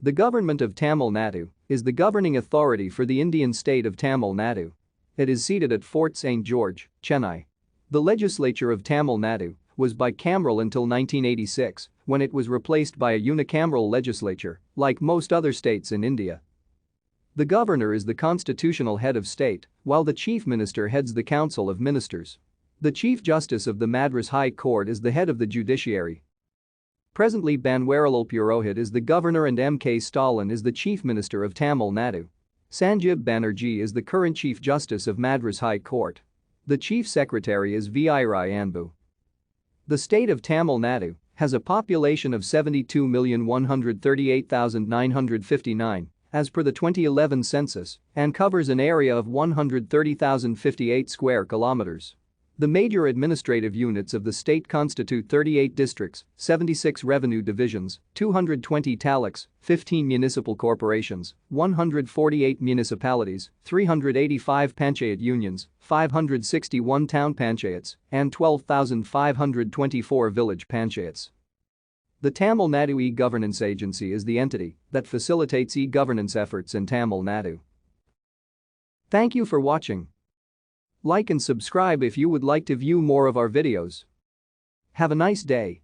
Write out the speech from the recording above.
The Government of Tamil Nadu is the governing authority for the Indian state of Tamil Nadu. It is seated at Fort St. George, Chennai. The legislature of Tamil Nadu was bicameral until 1986, when it was replaced by a unicameral legislature, like most other states in India. The governor is the constitutional head of state, while the chief minister heads the council of ministers. The Chief Justice of the Madras High Court is the head of the judiciary. Presently Banwarilal Purohit is the governor and M.K. Stalin is the chief minister of Tamil Nadu. Sanjeev Banerjee is the current Chief Justice of Madras High Court. The chief secretary is V.I. Anbu. The state of Tamil Nadu has a population of 72,138,959 as per the 2011 census and covers an area of 130,058 square kilometers. The major administrative units of the state constitute 38 districts, 76 revenue divisions, 220 taluks, 15 municipal corporations, 148 municipalities, 385 panchayat unions, 561 town panchayats, and 12,524 village panchayats. The Tamil Nadu E-Governance Agency is the entity that facilitates e-governance efforts in Tamil Nadu. Thank you for watching. Like and subscribe if you would like to view more of our videos. Have a nice day.